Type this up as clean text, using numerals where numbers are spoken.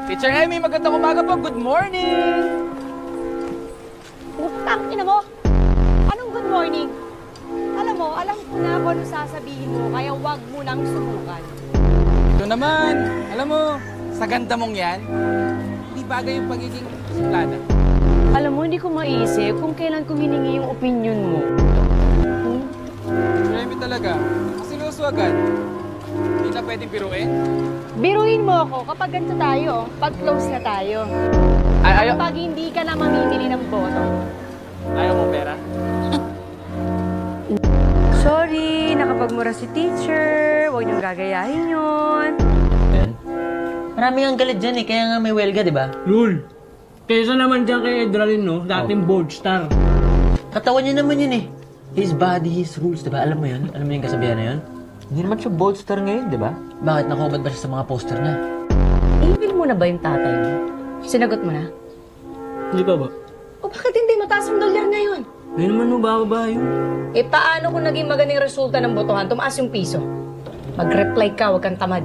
Teacher Emmy, magandang umaga po. Good morning! Putang ina mo! Anong good morning? Alam mo, alam ko na kung ano sasabihin mo, kaya wag mo nang subukan. Ito naman, alam mo, sa ganda mong yan, hindi bagay yung pagiging suplada. Alam mo, hindi ko maisip kung kailan ko hiningi yung opinion mo. Emmy talaga, masiloso agad. Hindi na pwedeng biruin. Biruin mo ako kapag ganito tayo, pag close na tayo. Kapag hindi ka na mamimili ng boto. Ayaw mo pera? Sorry, nakapagmura si teacher. Huwag niyong gagayahin yun. Yan. Maraming ang galit dyan eh, kaya nga may welga, di ba? Lul, kesa naman dyan kay Edralin, no? Dating bold star. Katawan niya naman yun eh. His body, his rules, di ba? Alam mo yun? Alam mo yung kasabihan na yun? Hindi naman siya bold star ngayon, di ba? Bakit nakubad ba siya sa mga poster niya? Email mo na ba yung tatay mo? Sinagot mo na? Hindi pa ba? O bakit hindi mataas ang dolyar ngayon? May naman mo ba yun? Eh paano kung naging magandang resulta ng botohan, tumaas yung piso? Mag-reply ka, huwag kang tamad.